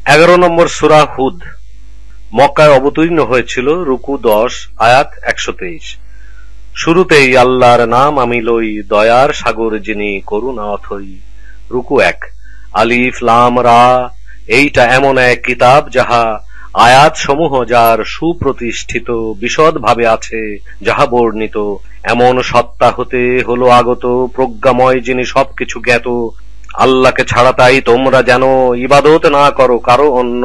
11 নম্বর সূরা হুদ মক্কায় অবতীর্ণ হয়েছিল। রুকু 10 আয়াত 123। শুরুতেই আল্লাহর নাম আমি লই, দয়ার সাগর যিনি করুণা অথই। রুকু 1 আলিফ লাম রা, এইটা এমন এক কিতাব যাহা আয়াত সমূহ যার সুপ্রতিষ্ঠিত বিশদভাবে আছে, যাহা বর্ণিত এমন সত্তা হতে হলো আগত, প্রজ্ঞাময় যিনি সবকিছু জ্ঞাত। আল্লাহকে ছাড়া তাই তোমরা যেন ইবাদত না করো কারো অন্য।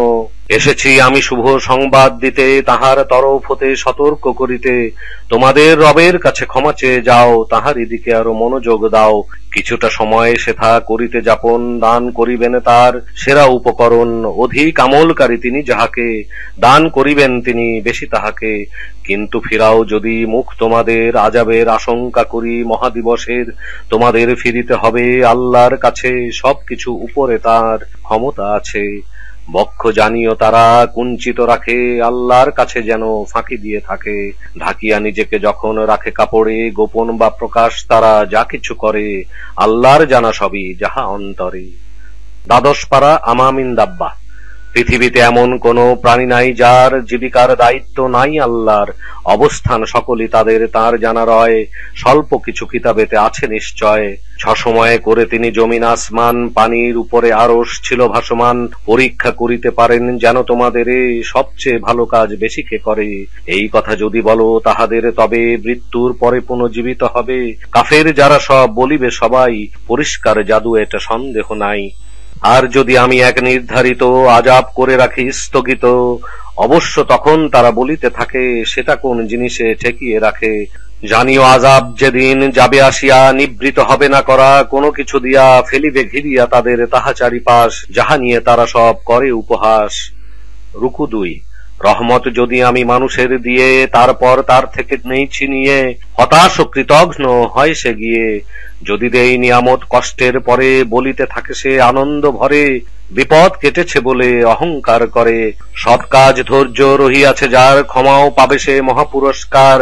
এসেছি আমি শুভ সংবাদ দিতে, তাহার তরফ হতে সতর্ক করিতে। তোমাদের রবের কাছে ক্ষমা চেয়ে যাও, তাহারই দিকে আরো মনোযোগ দাও। কিছুটা সময় সেথা করিতে যাপন, দান করিবেন তার সেরা উপকরণ। অধিক আমলকারী তিনি যাহাকে, দান করিবেন তিনি বেশি তাহাকে। কিন্তু ফিরাও যদি মুখ তোমাদের, আযাবের আশঙ্কা করি মহাদিবসের। তোমাদের ফিরিতে হবে আল্লাহর কাছে, সবকিছু উপরে তার ক্ষমতা আছে। বক্ষ জানিও তারা কুঞ্চিত রাখে, আল্লাহর কাছে যেন ফাঁকি দিয়ে থাকে। ঢাকিয়া নিজেকে যখন রাখে কাপড়ে, গোপন বা প্রকাশ তারা যা কিছু করে, আল্লাহর জানা সবই যাহা অন্তরে। 12 পারা আমামিন দাব্বা। পৃথিবীতে এমন কোন প্রাণী নাই যার জীবিকার দায়িত্ব নাই আল্লাহর। অবস্থান সকলই তাদের তার জানা রয়, স্বল্প কিছু কিতাবেতে আছে নিশ্চয়। 6 সময়ে করে তিনি জমিন আসমান, পানির উপরে আরশ ছিল ভাসমান। পরীক্ষা করিতে পারেন যেন তোমাদের সবচেয়ে ভালো কাজ বেশি কে করে। এই কথা যদি বলো তাহাদের, তবে মৃত্যুর পরে পুনর্জীবিত হবে। কাফের যারা সব বলিবে সবাই, পরিষ্কার জাদু এটা সন্দেহ নাই। আর যদি আমি এক নির্ধারিত আযাব করে রাখি স্থগিত, অবশ্য তখন তারা বলিতে থাকে সেটা কোন জিনিসে ঠেকিয়ে রাখে। জানিও আযাব যেদিন যাবে আসিয়া, নিবৃত হবে না করা কোনো কিছু দিয়া। ফেলিবে ঘিরিয়া তাদের তাহা চারিপাশ, যাহা নিয়ে তারা সব করে উপহাস। রুকু 2 রহমত যদি আমি মানুষের দিয়ে, তারপর তার থেকে নেই ছিনিয়ে। হতাশ ও কৃতঘ্ন হয় সে গিয়ে, যদি দেই নিয়ামত কষ্টের পরে। বলিতে থাকে সে আনন্দ ভরে, বিপদ কেটেছে বলে অহংকার করে। সৎ কাজ ধৈর্য রহিয়াছে যার, ক্ষমাও পাবে সে মহাপুরস্কার।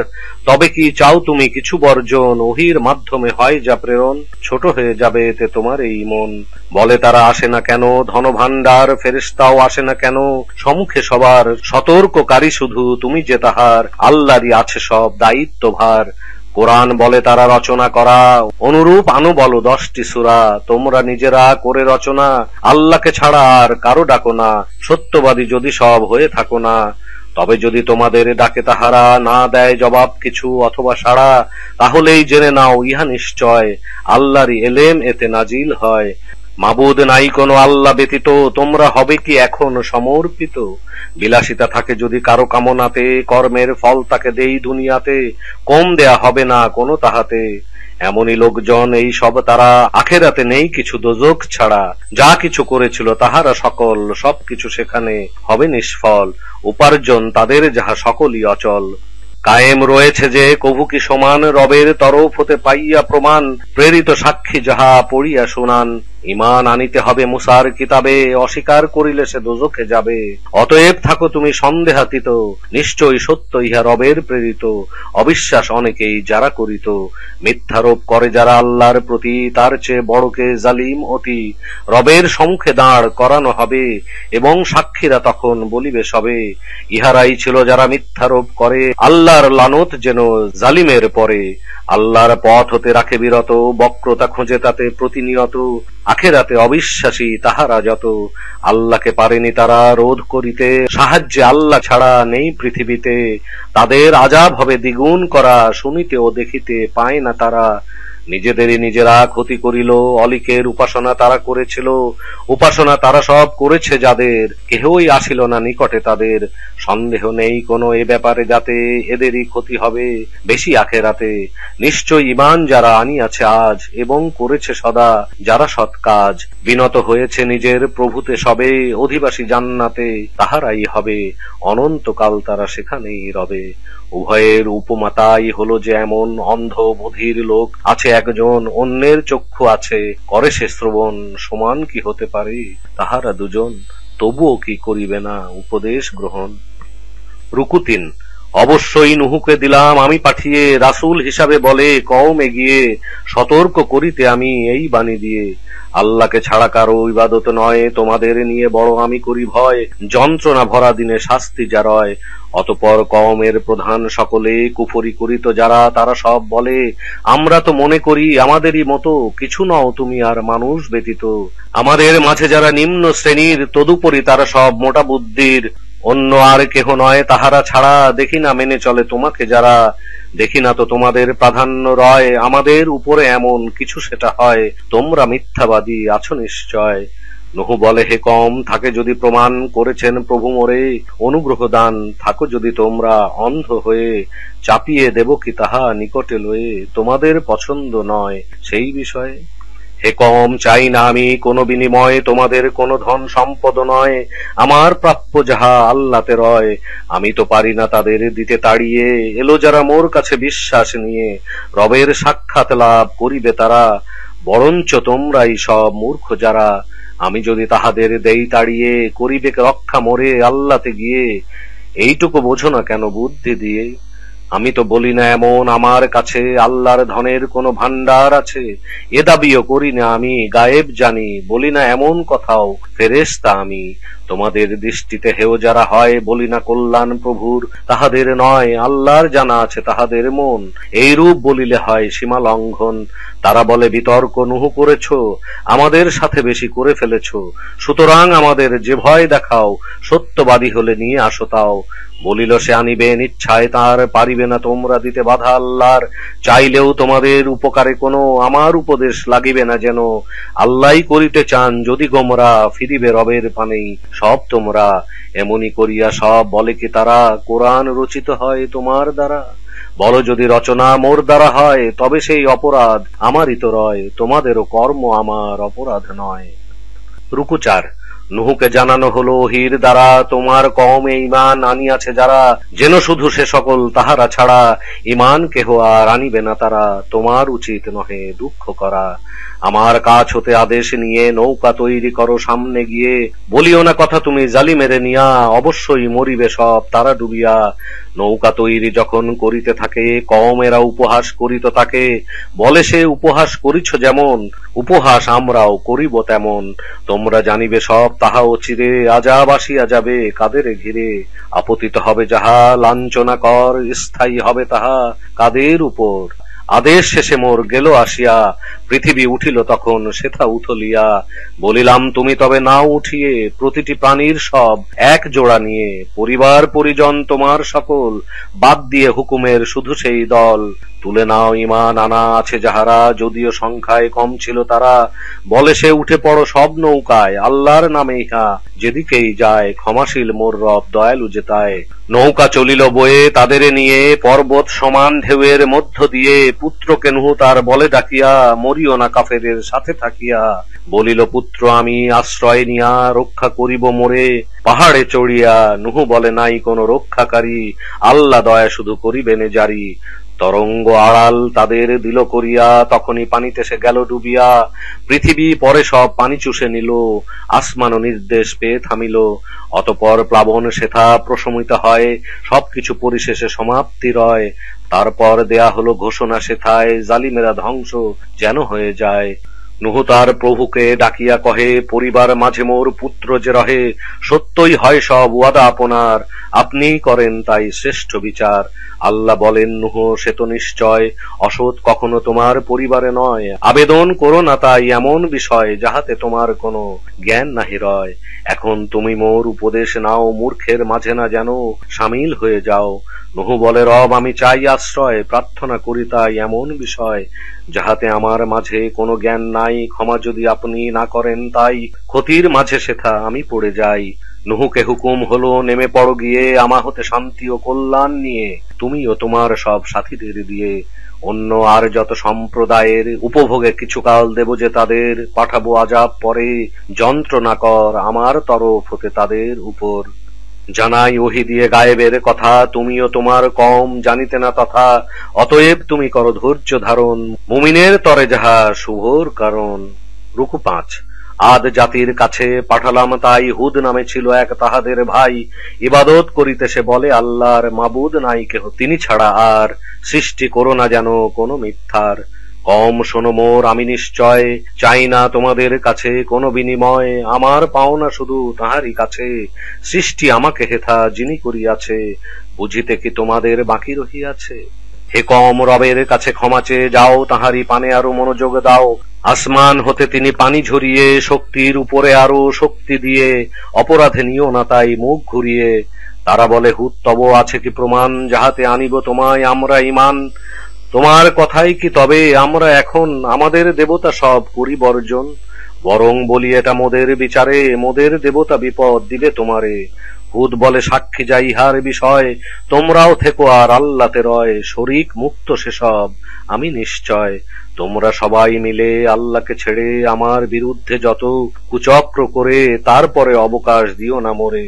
তবে কি চাও তুমি কিছু বর্জন, ওহির মাধ্যমে হয় যা প্রেরণ। ছোট হয়ে যাবে এতে তোমার এই মন। বলে তারা আসে না কেন ধন ভাণ্ডার, ফেরেশতাও আসে না কেন সম্মুখে সবার। সতর্ককারী শুধু তুমি যে তাহার, আল্লাহরই আছে সব দায়িত্বভার। কোরআন বলে তারা রচনা করা, অনুরূপ আনো বলো 10টি সূরা। তোমরা নিজেরা করে রচনা, আল্লাহকে ছাড়া আর কারো ডাকো না। সত্যবাদী যদি সব হয়ে থাকো না, তবে যদি তোমাদের ডাকে তাহারা না দেয় জবাব কিছু অথবা সাড়া, তাহলেই জেনে নাও ইহা নিশ্চয় আল্লাহরই এলেম এতে নাজিল হয়। মাবুদ নাই কোনো আল্লাহ ব্যতীত, তোমরা হবে কি এখন সমর্পিত। বিলাসিতা থাকে যদি কারো কামনাতে, কর্মের ফল তাকে দেই দুনিয়াতে। কম দেয়া হবে না কোনো তাহাতে। এমনই লোকজন এই সব তারা, আখেরাতে নেই কিছু দোজখ ছাড়া। যা কিছু করেছিল তাহারা সকল, সবকিছু সেখানে হবে নিষ্ফল। উপার্জন তাদের যাহা সকলই অচল। কায়েম রয়েছে যে কভু কি সমান, রবের তরফ হতে পাইয়া প্রমাণ। প্রেরিত সাক্ষী যাহা পড়িয়া শোনান। ঈমান আনিতে হবে মুসার কিতাবে, অস্বীকার করিলে সে দোজখে যাবে। অতএব থাকো তুমি সন্দেহাতীত, নিশ্চয়ই সত্য ইহা রবের প্রেরিত। অবিশ্বাস অনেকেই যারা করিত, মিথ্যারোপ করে যারা আল্লাহর প্রতি, তার চেয়ে বড়কে জালিম অতি। রবের সম্মুখে দাঁড় করানো হবে, এবং সাক্ষীরা তখন বলিবে সবে। ইহারাই ছিল যারা মিথ্যারোপ করে, আল্লাহর লানত যেন জালিমের পরে। আল্লাহর পথ হতে রাখে বিরত, বক্রতা খোঁজে তাতে প্রতিনিয়ত। আখেরাতে অবিশ্বাসী তাহারা যত, আল্লাহকে পারেনি তারা রোধ করিতে। সাহায্যে আল্লাহ ছাড়া নেই পৃথিবীতে। তাদের আযাব হবে দ্বিগুণ করা, শুনিতে ও দেখিতে পায় না তারা। নিজেদেরই নিজেরা ক্ষতি করিল, অলিকের উপাসনা তারা করেছিল। উপাসনা তারা সব করেছে যাদের, কেহই আসিল না নিকটে তাদের। সন্দেহ নেই কোনো এ ব্যাপারে যাতে, এদেরই ক্ষতি হবে বেশি আখেরাতে। নিশ্চয় ঈমান যারা আনিয়াছে আজ, এবং করেছে সদা যারা সৎ কাজ। বিনত হয়েছে নিজের প্রভুতে সবে, অধিবাসী জান্নাতে তাহারাই হবে। অনন্তকাল তারা সেখানেই রবে। উভয়ের উপমাতাই হলো যে এমন, অন্ধ বধির লোক আছে একজন, অন্যের চক্ষু আছে করে সে শ্রবণ। সমান কি হতে পারে তাহারা দুজন, তবুও কি করিবে না উপদেশ গ্রহণ। রুকু 3 অবশ্যই নুহুকে দিলাম আমি পাঠিয়ে, রাসূল হিসাবে বলে কওমে গিয়ে। সতর্ক করিতে আমি এই বাণী দিয়ে, আল্লাহকে ছাড়া কারো ইবাদত নয়, তোমাদের নিয়ে বড় আমি করি ভয়, যন্ত্রণা ভরা দিনে শাস্তি যা রয়। অতঃপর কওমের প্রধান সকলে কুফরি করিত যারা, তারা সব বলে আমরা তো মনে করি আমাদেরই মতো, কিছু নও তুমি আর মানুষ ব্যতীত। আমাদের মাঝে যারা নিম্ন শ্রেণীর, তদুপরি তারা সব মোটা বুদ্ধির, অন্য আর কেহ নয় তাহারা ছাড়া। দেখি না মেনে চলে তোমাকে যারা, দেখি না তো তোমাদের প্রাধান্য রয়, আমাদের উপরে এমন কিছু সেটা হয়, তোমরা মিথ্যাবাদী আছো নিশ্চয়। নূহ বলে হে কওম, থাকে যদি প্রমাণ করেছেন প্রভু মোরে, অনুগ্রহ দান থাকো যদি তোমরা অন্ধ হয়ে, চাপিয়ে দেব কি তাহা নিকটে লয়ে, তোমাদের পছন্দ নয় সেই বিষয়ে। হে কওম, চাই না আমি কোনো বিনিময়, তোমাদের কোনো ধন সম্পদ নয়, আমার প্রাপ্য যাহা আল্লাহতে রয়, আমি তো পারি না তাদের দিতে তাড়িয়ে। এলো যারা মোর কাছে বিশ্বাস নিয়ে, রবের সাক্ষাৎ লাভ করিবে তারা, বরঞ্চ তোমরাই সব মূর্খ যারা। আমি যদি তাহাদের দেই তাড়িয়ে, করিবে রক্ষা মোরে আল্লাহতে গিয়ে, এইটুকু বোঝো না কেন বুদ্ধি দিয়ে। আমি তো বলি না এমন আমার কাছে আল্লাহর ধনের কোনো ভান্ডার আছে, এ দাবিও করি না আমি গায়েব জানি, বলি না এমন কথাও ফেরেশতা আমি। তোমাদের দৃষ্টিতে হেয় যারা হয়, বলি না কল্যাণ প্রভুর তাহাদের নয়, আল্লাহর জানা আছে তাহাদের মন, এইরূপ বলিলে হয় সীমা লঙ্ঘন। তারা বলে বিতর্ক নূহ করেছ, আমাদের সাথে বেশি করে ফেলেছ, সুতরাং আমাদের যে ভয় দেখাও, সত্যবাদী হলে নিয়ে আসো তাও। বলিল সে আনিবেন ইচ্ছায় তার, পারিবে না তোমরা দিতে বাধা আল্লাহর, চাইলেও তোমাদের উপকারে কোনো আমার উপদেশ লাগিবে না যেন। আল্লাহই করিতে চান যদি গোমরা, ফিরিবে রবের পানেই সব তোমরা। এমনি করিয়া সব বলে কি তারা, কোরআন রচিত হয় তোমার দ্বারা। বলো যদি রচনা মোর দ্বারা হয়, তবে সেই অপরাধ আমারই তো রয়, তোমাদেরও কর্ম আমার অপরাধ নয়। রুকু 4। নূহকে জানানো হলো ওহীর দ্বারা, তোমার কওমে ঈমান আনিয়াছে যারা, যেন শুধু সে সকল তাহারা ছাড়া, ঈমান কেহ আর আনিবে না তারা, তোমার উচিত নহে দুঃখ করা। আমার কাছ হতে আদেশ নিয়ে নৌকা তৈরি করো সামনে গিয়ে, বলিও না কথা তুমি জালিমেরে নিয়া, অবশ্যই মরিবে সব তারা ডুবিয়া। নৌকা তৈরি যখন করিতে থাকে, কওমেরা উপহাস করিত তাকে, বলে সে উপহাস করিছ যেমন, উপহাস আমরাও করিব তেমন। তোমরা জানিবে সব তাহা অচিরে, আযাব আসিয়া যাবে কাদের ঘিরে। আপতিত হবে যাহা লাঞ্ছনা কর, স্থায়ী হবে তাহা কাদের উপর। আদেশ শেষে মোর গেল আসিয়া, পৃথিবী উঠিল তখন সেথা উথলিয়া। বলিলাম তুমি তবে নাও উঠিয়ে, প্রতিটি প্রাণীর সব এক জোড়া নিয়ে, পরিবার পরিজন তোমার সকল, বাদ দিয়ে হুকুমের শুধু সেই দল। তুলে নাও ঈমান আনা আছে যাহারা, যদিও সংখ্যায় কম ছিল তারা, বলে সে উঠে পড়ো সব নৌকায়, আল্লাহর নামে ইহা যেদিকেই যায়, ক্ষমাশীল মোর রব দয়ালু যে তাই। নৌকা চলিল বয়ে তাদের নিয়ে, পর্বত সমান ঢেউয়ের মধ্য দিয়ে, পুত্রকে নূহ তার বলে ডাকিয়া, মরিও না কাফেরের সাথে থাকিয়া। বলিল পুত্র আমি আশ্রয় নিয়া, রক্ষা করিব মোরে পাহাড়ে চড়িয়া। নূহ বলে নাই কোনো রক্ষাকারী, আল্লাহ দয়া শুধু করিবেনে জারি। তরঙ্গ আড়াল তাদের দিল করিয়া, তখনই পানিতে সে গেল ডুবিয়া। পৃথিবী পরে সব পানি চুষে নিল, আসমানও নির্দেশ পেয়ে থামিল। অতঃপর প্লাবন সেথা প্রশমিত হয়, সবকিছু পরিশেষে সমাপ্তি রয়। তারপর দেয়া হলো ঘোষণা সেথায়, জালিমেরা ধ্বংস যেন হয়ে যায়। নূহ তার প্রভুকে ডাকিয়া কহে, পরিবার মাঝে মোর পুত্র যে রহে, সত্যই হয় সব ওয়াদা আপনার, আপনিই করেন তাই শ্রেষ্ঠ বিচার। আল্লাহ বলেন নূহ সে তো নিশ্চয়, অসৎ কখনো তোমার পরিবারে নয়, আবেদন করো না তাই এমন বিষয়, যাহাতে তোমার কোনো জ্ঞান নাহি রয়। এখন তুমি মোর উপদেশ নাও, মূর্খের মাঝে না যেন সামিল হয়ে যাও। নূহ বলে রব আমি চাই আশ্রয়, প্রার্থনা করি তাই এমন বিষয়, যাহাতে আমার মাঝে কোনো জ্ঞান নাই, ক্ষমা যদি আপনি না করেন তাই, ক্ষতির মাঝে সেথা আমি পড়ে যাই। নূহকে হুকুম হলো নেমে পড়ো গিয়ে, আমা হতে শান্তি ও কল্যাণ নিয়ে, তুমিও তোমার সব সাথীদের দিয়ে। অন্য আর যত সম্প্রদায়ের উপভোগে কিছুকাল দেব যে তাদের, পাঠাবো আযাব পরে, যন্ত্রণা কর আমার তরফ হতে তাদের উপর। জানাই ওহী দিয়ে গায়েবের কথা, তুমিও তোমার কম জানিতে না তথা, অতএব তুমি করো ধৈর্য ধারণ, মুমিনের তরে যাহা শুভর কারণ। রুকু 5। আদ জাতির কাছে পাঠালাম তাই, হুদ নামে ছিল এক তাহাদের ভাই, ইবাদত করিতে সে বলে আল্লাহর, মাবুদ নাই কেহ তিনি ছাড়া আর, সৃষ্টি করো না যেন কোনো মিথ্যার। কম শোনো মোর, আমি নিশ্চয় চাই না তোমাদের কাছে কোনো বিনিময়, আমার পাওনা শুধু তাহারই কাছে, সৃষ্টি আমাকে হেথা যিনি করিয়াছে, বুঝিতে কি তোমাদের বাকি রহিয়াছে। হে কম, রবের কাছে ক্ষমা চেয়ে যাও, তাহারই পানে আরো মনোযোগ দাও। আসমান হতে তিনি পানি ঝরিয়ে, শক্তির উপরে আরো শক্তি দিয়ে, অপরাধে নিও না তাই মুখ ঘুরিয়ে। তারা বলে হুত তব আছে কি প্রমাণ, যাহাতে আনিব তোমায় আমরা ঈমান। তোমার কথাই কি তবে আমরা এখন আমাদের দেবতা সব করি বর্জন, বরং বলি এটা মোদের বিচারে, মোদের দেবতা বিপদ দিবে তোমারে। হুদ বলে সাক্ষী যাই ইহার বিষয়, তোমরাও থেকো আর আল্লাতে রয়, শরীক মুক্ত সেসব আমি নিশ্চয়। তোমরা সবাই মিলে আল্লাহকে ছেড়ে আমার বিরুদ্ধে যত কুচক্র করে, তারপরে অবকাশ দিও না মোরে।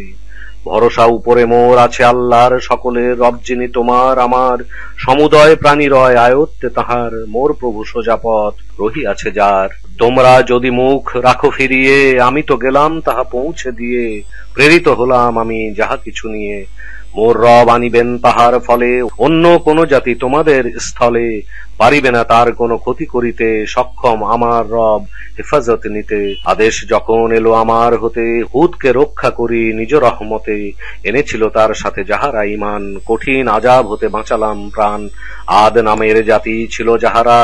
ভরসা উপরে মোর আছে আল্লাহর, সকলের রব যিনি তোমার আমার, সমুদয় প্রাণী রয় আয়ত্তে তাহার, মোর প্রভু সোজা পথ রহিয়াছে যার। তোমরা যদি মুখ রাখো ফিরিয়ে, আমি তো গেলাম তাহা পৌঁছে দিয়ে, প্রেরিত হলাম আমি যাহা কিছু নিয়ে। মোর রব আনিবেন তাহার ফলে, অন্য কোন জাতি তোমাদের স্থলে পারিবে না তার কোনো ক্ষতি করিতে, সক্ষম আমার রব হেফাজত নিতে। আদেশ যখন এলো আমার হতে, হুদকে রক্ষা করি নিজ রহমতে, এনেছিল তার সাথে যাহারা ঈমান, কঠিন আযাব হতে বাঁচালাম প্রাণ। আদ নামের জাতি ছিল যাহারা,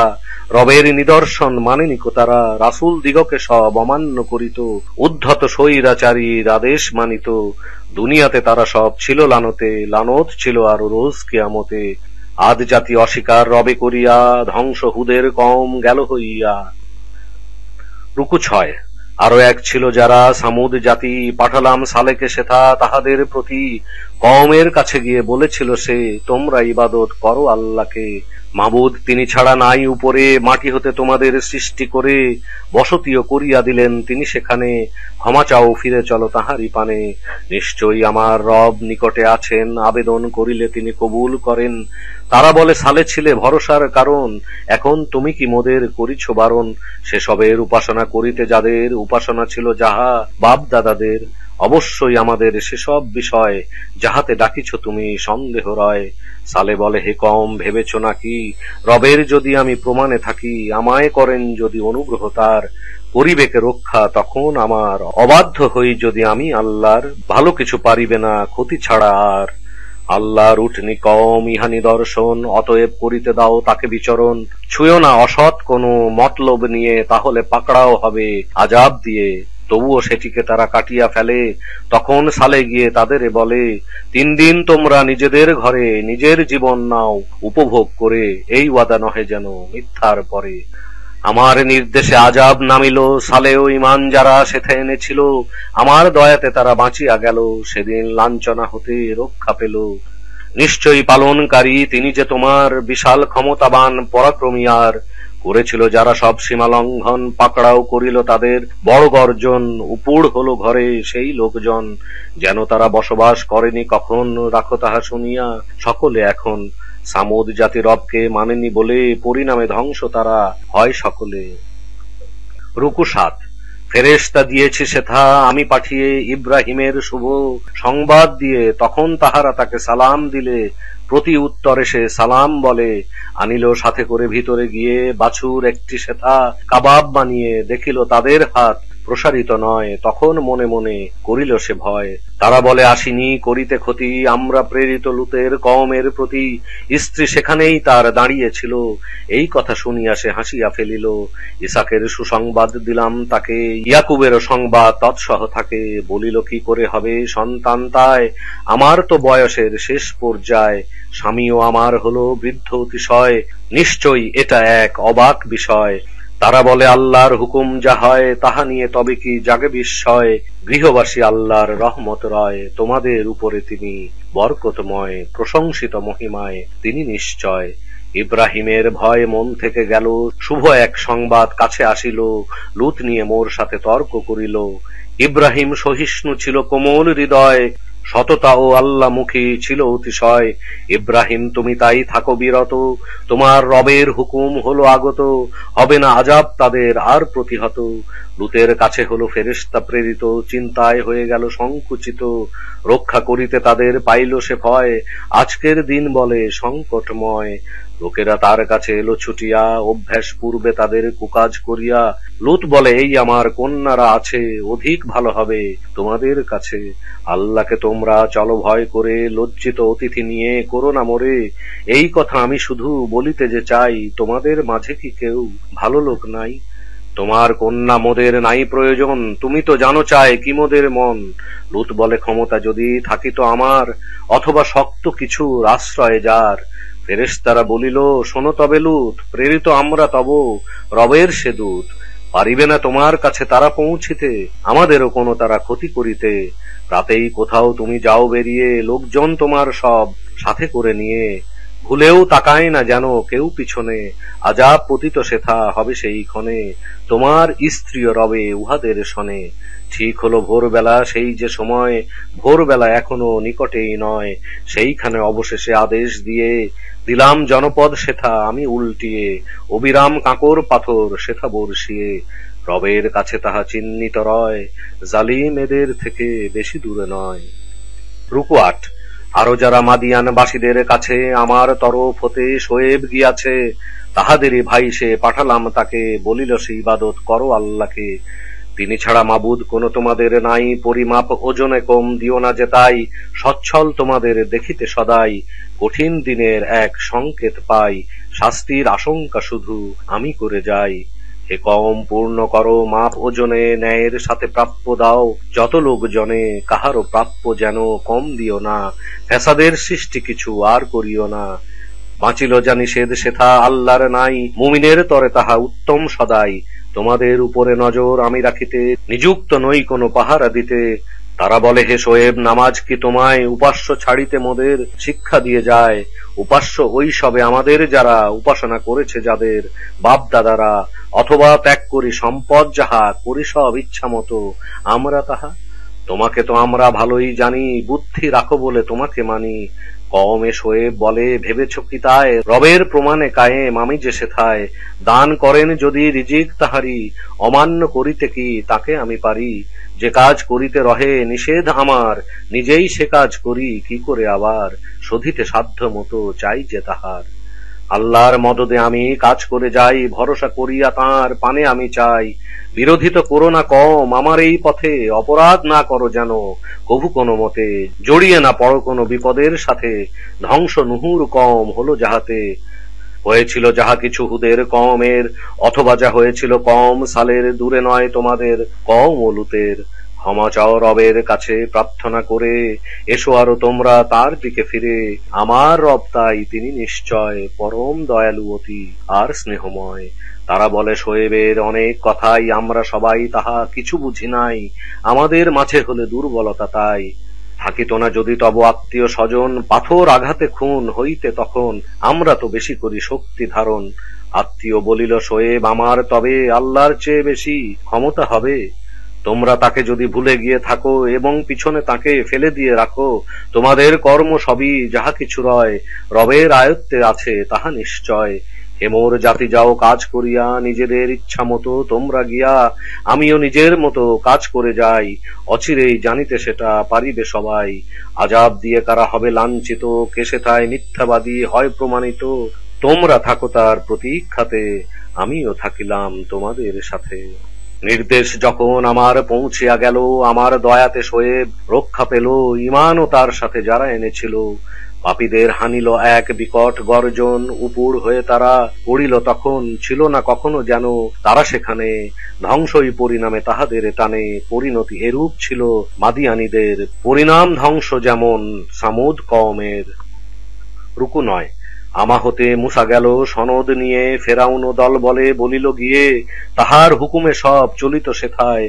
রবের নিদর্শন মানেনি কো তারা, রাসূল দিগকে সব অমান্য করিত, উদ্ধত স্বৈরাচারীর আদেশ মানিত। দুনিয়াতে তারা সব ছিল লানতে, লানত ছিল আরো রোজ কিয়ামতে। আদ জাতি অস্বীকার রবে করিয়া, ধ্বংস হুদের কম গেল হইয়া। রুকু 6। আরো এক ছিল যারা সামুদ জাতি, পাঠালাম সালেকে সেথা তাহাদের প্রতি। কওমের কাছে গিয়ে বলেছিল সে, তোমরা ইবাদত করো আল্লাহকে, মাবুদ তিনি ছাড়া নাই উপরে, মাটি হতে তোমাদের সৃষ্টি করে বসতিও করিয়া দিলেন তিনি সেখানে, ক্ষমা চাও ফিরে চলো তাহারই পানে। নিশ্চয়ই আমার রব নিকটে আছেন, আবেদন করিলে তিনি কবুল করেন। তারা বলে সালে ছিলে ভরসার কারণ, এখন তুমি কি মোদের করিছ বারণ। সেসবের উপাসনা করিতে যাদের উপাসনা ছিল যাহা বাপ দাদাদের, অবশ্যই আমাদের সেসব বিষয় যাহাতে ডাকিছ তুমি সন্দেহ রয়। সালে বলে হে কম, ভেবেছ নাকি রবের যদি আমি প্রমাণে থাকি, আমায় করেন যদি অনুগ্রহ তার, পরিবেকে রক্ষা তখন আমার, অবাধ্য হই যদি আমি আল্লাহর, ভালো কিছু পারিবে না ক্ষতি ছাড়া আর। আল্লাহর উঠনি কম ইহা নিদর্শন, অতএব করিতে দাও তাকে বিচরণ। ছুঁয়ো না অসৎ কোনো মতলব নিয়ে, তাহলে পাকড়াও হবে আযাব দিয়ে। তবুও সেটিকে তারা কাটিয়া ফেলে, তখন সালে গিয়ে তাদের বলে, 3 দিন তোমরা নিজেদের ঘরে নিজের জীবন নাও উপভোগ করে, এই ওয়াদা নহে যেন মিথ্যার পরে। আমার নির্দেশে আযাব নামিল, সালেও ঈমান যারা সেথা এনেছিল, আমার দয়াতে তারা বাঁচিয়া গেল, সেদিন লাঞ্ছনা হতে রক্ষা পেল। নিশ্চয়ই পালনকারী তিনি যে তোমার, বিশাল ক্ষমতাবান পরাক্রমী আর। করেছিল যারা সব সীমা লঙ্ঘন, পাকড়াও করিল তাদের বড় গর্জন, উপুড় হলো ঘরে সেই লোকজন, যেন তারা বসবাস করেনি কখন, রাখো তাহা শুনিয়া সকলে এখন। সামুদ জাতি রবকে মানেনি বলে, পরিণামে ধ্বংস তারা হয় সকলে। রুকু 7। ফেরেশতা দিয়েছি সেথা আমি পাঠিয়ে, ইব্রাহিমের শুভ সংবাদ দিয়ে, তখন তাহারা তাকে সালাম দিলে, প্রতি উত্তরে সে সালাম বলে। আনিল সাথে করে ভিতরে গিয়ে বাছুর একটি সেথা, কাবাব বানিয়ে দেখিল তাদের হাত প্রসারিত নয়, তখন মনে মনে করিল সে ভয়। তারা বলে আসিনি করিতে ক্ষতি, আমরা প্রেরিত লুতের কওমের প্রতি। স্ত্রী সেখানেই তার দাঁড়িয়েছিল, এই কথা শুনিয়া সে হাসিয়া ফেলিল। ইসাকের সুসংবাদ দিলাম তাকে, ইয়াকুবেরও সংবাদ তৎসহ থাকে। বলিল কি করে হবে সন্তান তাই, আমার তো বয়সের শেষ পর্যায়, স্বামীও আমার হলো বৃদ্ধ অতিশয়, নিশ্চয়ই এটা এক অবাক বিষয়। তারা বলে আল্লাহর হুকুম যা হয় তাহা নিয়ে তবে কি জাগে বিস্ময়, গৃহবাসী আল্লাহর রহমত রয়, তোমাদের উপরে তিনি বরকতময়, প্রশংসিত মহিমায় তিনি নিশ্চয়। ইব্রাহিমের ভয় মন থেকে গেল, শুভ এক সংবাদ কাছে আসিল, লূত নিয়ে মোর সাথে তর্ক করিল। ইব্রাহিম সহিষ্ণু ছিল কোমল হৃদয়, সততা ও আল্লাহমুখী ছিল অতিশয়। ইব্রাহিম তুমি তাই থাকো বিরত, তোমার রবের হুকুম হলো আগত, হবে না আযাব তাদের আর প্রতিহত। লূতের কাছে হলো ফেরেশতা প্রেরিত, চিন্তায় হয়ে গেল সংকুচিত, রক্ষা করিতে তাদের পাইল সে ভয়, আজকের দিন বলে সংকটময়। লোকেরা তার কাছে এলো ছুটিয়া, অভ্যাস পূর্বে তাদের কুকাজ করিয়া। লূত বলে, এই আমার কন্যারা আছে, অধিক ভালো হবে তোমাদের কাছে। আল্লাহকে তোমরা চলো ভয় করে, লজ্জিত অতিথি নিয়ে করো না মোরে। এই কথা আমি শুধু বলিতে যে চাই, তোমাদের মাঝে কি কেউ ভালো লোক নাই? তোমার কন্যা মোদের নাই প্রয়োজন, তুমি তো জানো চায় কি মোদের মন। লূত বলে, ক্ষমতা যদি থাকিত আমার, অথবা শক্ত কিছু আশ্রয় যার। ফেরেশতারা বলিল, শোনো তবে লূত, প্রেরিত আমরা তব রবের সে দূত। পারিবে না তোমার কাছে তারা পৌঁছিতে, আমাদেরও কোনো তারা ক্ষতি করিতে। রাতেই কোথাও তুমি যাও বেরিয়ে, লোকজন তোমার সব সাথে করে নিয়ে। ভুলেও তাকায় না যেন কেউ পিছনে, আজাব পতিত সেথা হবে সেই ক্ষণে। তোমার স্ত্রীও রবে উহাদের শনে। ঠিক হলো ভোরবেলা সেই যে সময়, ভোরবেলা এখনো নিকটেই নয়। সেইখানে অবশেষে আদেশ দিয়ে দিলাম জনপদ সেথা আমি উল্টিয়ে, অবিরাম কাঁকর পাথর সেথা বর্ষিয়ে। রবের কাছে তাহা চিহ্নিত রয়, জালিম এদের থেকে বেশি দূরে নয়। রুকু ৮। আরো যারা মাদিয়ানবাসীদের কাছে আমার তরফ হতে শোয়েব গিয়াছে, তাহাদেরই ভাই সে পাঠালাম তাকে, বলিল সে ইবাদত করো আল্লাহকে। তিনি ছাড়া মাবুদ কোন তোমাদের নাই, পরিমাপ ওজনে কম দিও না যে তাই। সচ্ছল তোমাদের দেখিতে সদাই, কঠিন দিনের এক সংকেত পাই। শাস্তির আশঙ্কা শুধু আমি করে যাই। হে কম, পূর্ণ করো মাপ ওজনে, ন্যায়ের সাথে প্রাপ্য দাও যত লোক জনে। কাহারও প্রাপ্য যেন কম দিও না, ফ্যাসাদের সৃষ্টি কিছু আর করিও না। বাঁচিল যা নিষেধ সেথা আল্লাহর নাই, মুমিনের তরে তাহা উত্তম সদাই। তোমাদের উপরে নজর আমি রাখিতে, নিযুক্ত নই কোনো পাহারা দিতে। তারা বলে, হে শোয়েব, নামাজ কি তোমায় উপাস্য ছাড়িতে মোদের শিক্ষা দিয়ে যায়? উপাস্য ওই সবে আমাদের যারা উপাসনা করেছে যাদের বাপ দাদারা, অথবা ত্যাগ করি সম্পদ যাহা, করি সব ইচ্ছা মতো আমরা তাহা। তোমাকে তো আমরা ভালোই জানি, বুদ্ধি রাখো বলে তোমাকে মানি। কওমে শোয়েব বলে, ভেবেছ কি তাই? রবের প্রমাণে কায়েম আমি যে সেথায়। দান করেন যদি রিজিক তাহারি, অমান্য করিতে কি তাকে আমি পারি? যে কাজ করিতে রহে নিষেধ আমার, নিজেই সে কাজ করি কি করে আবার? শোধিতে সাধ্য মতো চাই যে তাহার। আল্লাহর মদদে আমি কাজ করে যাই, ভরসা করিয়া তাঁর পানে আমি চাই। বিরোধিত করো না কম আমার এই পথে, অপরাধ না করো যেন কভু কোনো মতে। জড়িয়ে না পড়ো কোনো বিপদের সাথে, ধ্বংস নুহুর কম হলো যাহাতে। হয়েছিল যাহা কিছু হুদের কমের, অথবা যা হয়েছিল কম সালের, দূরে নয় তোমাদের কম ও লূতের। ক্ষমা চাও রবের কাছে প্রার্থনা করে, এসো আরো তোমরা তার দিকে ফিরে। আমার রব তাই তিনি নিশ্চয় পরম দয়ালু অতি আর স্নেহময়। তারা বলে, শোয়েবের অনেক কথাই আমরা সবাই তাহা কিছু বুঝি নাই, আমাদের মাঝে হলে দুর্বলতা তাই। থাকিত না যদি তব আত্মীয় স্বজন, পাথর আঘাতে খুন হইতে তখন, আমরা তো বেশি করি শক্তি ধারণ। আত্মীয় বলিল, শোয়েব আমার তবে আল্লাহর চেয়ে বেশি ক্ষমতা হবে। তোমরা তাকে যদি ভুলে গিয়ে থাকো এবং পিছনে তাকে ফেলে দিয়ে রাখো, তোমাদের কর্ম সবই যাহা কিছু রয় রবের আয়ত্তে আছে তাহা নিশ্চয়। হেমোর জাতি যাও কাজ করিয়া, নিজেদের ইচ্ছা মতো তোমরা গিয়া, আমিও নিজের মতো কাজ করে যাই। অচিরেই জানিতে সেটা পারিবে সবাই। আজাব দিয়ে কারা হবে লাঞ্ছিত, কে সেথায় মিথ্যাবাদী হয় প্রমাণিত। তোমরা থাকো তার প্রতীক্ষাতে, আমিও থাকিলাম তোমাদের সাথে। নির্দেশ যখন আমার পৌঁছিয়া গেল, আমার দয়াতে শোয়েব রক্ষা পেল, ঈমানও তার সাথে যারা এনেছিল। পাপীদের হানিল এক বিকট গর্জন, উপুড় হয়ে তারা পড়িল তখন, ছিল না কখনো যেন তারা সেখানে। ধ্বংসই পরিণামে তাহাদের টানে, পরিণতি এরূপ ছিল মাদিয়ানীদের, পরিণাম ধ্বংস যেমন সামুদ কওমের। রুকু ৯। আমা হতে মুসা গেল সনদ নিয়ে, ফেরাউন ও দল বলে বলিল গিয়ে, তাহার হুকুমে সব চলিত সেথায়।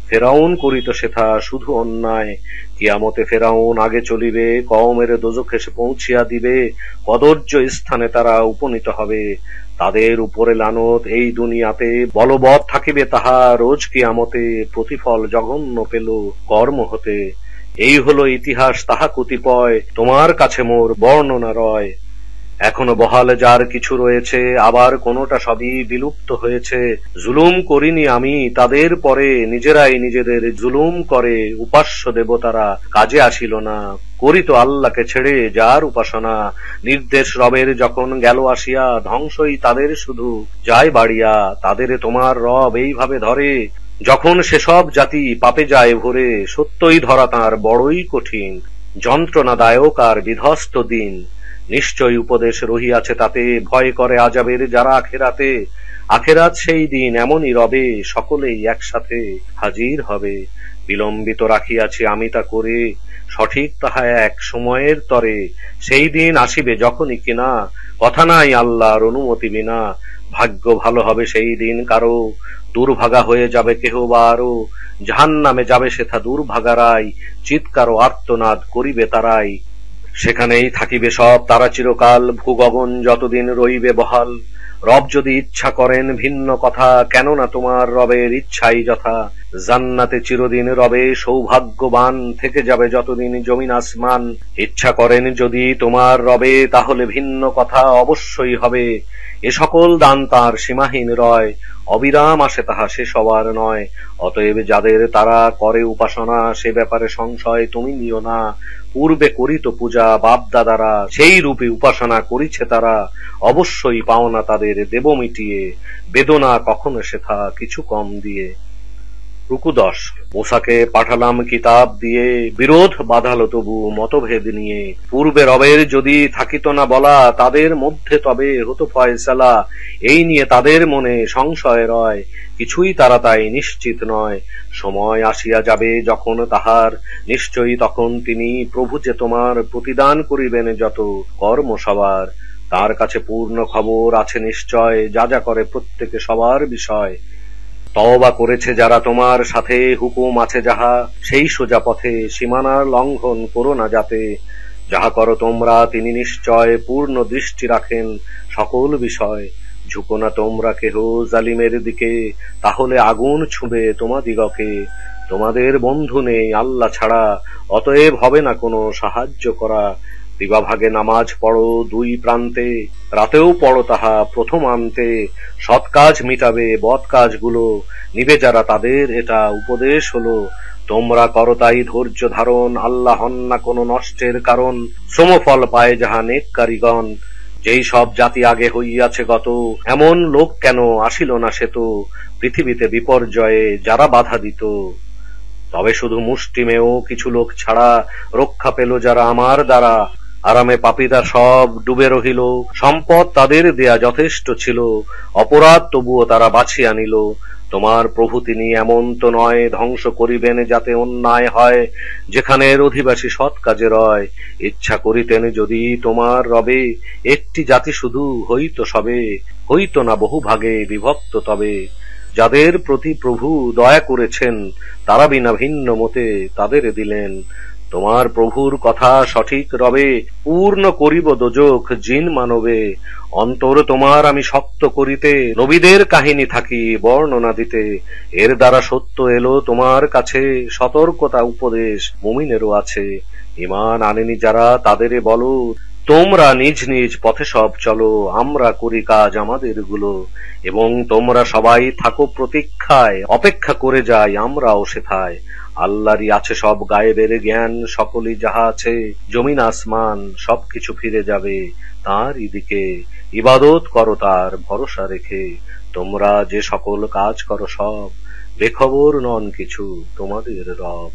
ফেরাউন করিত সেথা শুধু অন্যায়, কিয়ামতে ফেরাউন আগে চলিবে, কওমের দোজখে সে পৌঁছিয়া দিবে। কদর্য স্থানে তারা উপনীত হবে, তাদের উপরে লানত এই দুনিয়াতে, বলবৎ থাকিবে তাহা রোজ কিয়ামতে। প্রতিফল জঘন্য পেল কর্ম হতে। এই হলো ইতিহাস তাহা কতিপয়, তোমার কাছে মোর বর্ণনা রয়। এখনো বহাল যার কিছু রয়েছে, আবার কোনোটা সবই বিলুপ্ত হয়েছে। জুলুম করিনি আমি তাদের পরে, নিজেরাই নিজেদের জুলুম করে। উপাস্য দেবতারা কাজে আসিল না, করিত আল্লাহকে ছেড়ে যার উপাসনা। নির্দেশ রবের যখন গেল আসিয়া, ধ্বংসই তাদের শুধু যায় বাড়িয়া। তাদের তোমার রব এইভাবে ধরে, যখন সেসব জাতি পাপে যায় ভরে। সত্যই ধরা তাঁর বড়ই কঠিন, যন্ত্রণাদায়ক আর বিধ্বস্ত দিন। নিশ্চয় উপদেশ রহিয়াছে তাতে, ভয় করে আযাবের যারা আখেরাতে। আখেরাত সেই দিন এমনই রবে, সকলেই একসাথে হাজির হবে। বিলম্বিত রাখিয়াছি আমি তা করে, সঠিক তাহা এক সময়ের তরে। সেই দিন আসিবে যখনই কিনা, কথা নাই আল্লাহর অনুমতি বিনা। ভাগ্য ভালো হবে সেই দিন কারো, দুর্ভাগা হয়ে যাবে কেহ বা আরো। জাহান্নামে যাবে সেথা দুর্ভাগারাই, চিৎকার ও আর্তনাদ করিবে তারাই। সেখানেই থাকিবে সব তারা চিরকাল, ভূগগন যতদিন রইবে বহাল। রব যদি ইচ্ছা করেন ভিন্ন কথা, কেননা তোমার রবের ইচ্ছাই যথা। জান্নাতে চিরদিন রবে সৌভাগ্যবান, থেকে যাবে যতদিন জমিন আসমান। ইচ্ছা করেন যদি তোমার রবে, তাহলে ভিন্ন কথা অবশ্যই হবে। এ সকল দান তাঁর সীমাহীন রয়, অবিরাম আসে তাহা শেষ হবার নয়। অতএব যাদের তারা করে উপাসনা, সে ব্যাপারে সংশয় তুমি নিও না। পূর্বে করিত পূজা বাপ দাদারা, সেই রূপে উপাসনা করিছে তারা। অবশ্যই পাওনা তাদের দেব মিটিয়ে, বেদনা কখনো সেথা কিছু কম দিয়ে। রুকু 10। মূসাকে পাঠালাম কিতাব দিয়ে, বিরোধ বাধালো তবু মতভেদ নিয়ে। পূর্বে রবের যদি থাকিত না বলা, তাদের মধ্যে তবে হতো ফয়সালা। এই নিয়ে তাদের মনে সংশয় রয়, কিছুই তারা তাই নিশ্চিত নয়। সময় আসিয়া যাবে যখন তাহার, নিশ্চয়ই তখন তিনি প্রভু যে তোমার প্রতিদান করিবেন যত কর্ম সবার। তার কাছে পূর্ণ খবর আছে নিশ্চয়, যা যা করে প্রত্যেকে সবার বিষয়। তওবা করেছে যারা তোমার সাথে, হুকুম আছে যাহা সেই সোজা পথে। সীমানার লঙ্ঘন করো না যাতে, যাহা করো তোমরা তিনি নিশ্চয় পূর্ণ দৃষ্টি রাখেন সকল বিষয়। ঝুঁকো না তোমরা কেহ জালিমের দিকে, তাহলে আগুন ছুঁবে তোমাদিগকে। তোমাদের বন্ধু নেই আল্লাহ ছাড়া, অতএব হবে না কোনো সাহায্য করা। দিবাভাগে নামাজ পড়ো দুই প্রান্তে, রাতেও পড়ো তাহা প্রথমান্তে। সৎ কাজ মিটাবে বদ কাজগুলো, নিবে যারা তাদের এটা উপদেশ হলো। তোমরা করো তাই ধৈর্য ধারণ, আল্লাহ হন না কোনো নষ্টের কারণ। শ্রমফল পায় যাহা নেককারিগণ, যেই সব জাতি আগে হইয়াছে গত। এমন লোক কেন আসিল না সে তো, পৃথিবীতে বিপর্যয়ে যারা বাধা দিত। তবে শুধু মুষ্টিমেয় কিছু লোক ছাড়া, রক্ষা পেল যারা আমার দ্বারা। আরামে পাপীরা সব ডুবে রহিল, সম্পদ তাদের দেয়া যথেষ্ট ছিল। অপরাধ তবুও তারা বাছিয়া নিল। তোমার প্রভু তিনি এমন তো নয়, ধ্বংস করিবেন যাতে অন্যায় হয়। যেখানের অধিবাসী সৎ কাজে রয়, ইচ্ছা করিতেন যদি তোমার রবে। একটি জাতি শুধু হইত সবে, হইত না বহু ভাগে বিভক্ত তবে। যাদের প্রতি প্রভু দয়া করেছেন, তারা বিনা ভিন্ন মতে তাদের দিলেন। তোমার প্রভুর কথা সঠিক রবে, পূর্ণ করিব দোজখ জিন মানবে। অন্তর তোমার আমি শক্ত করিতে, নবীদের কাহিনী থাকি বর্ণনা দিতে। এর দ্বারা সত্য এলো তোমার কাছে, সতর্কতা উপদেশ মুমিনেরও আছে। ঈমান আনেনি যারা তাদের বলো, তোমরা নিজ নিজ পথে সব চলো। আমরা করি কাজ আমাদের গুলো, এবং তোমরা সবাই থাকো প্রতীক্ষায়। অপেক্ষা করে যাই আমরাও সেথায়। আল্লাহরই আছে সব গায়েবের জ্ঞান, সকলই যাহা আছে জমিন আসমান সবকিছু ফিরে যাবে তাঁরই দিকে। ইবাদত করো তার ভরসা রেখে, তোমরা যে সকল কাজ করো সব, বেখবর নন কিছু তোমাদের রব।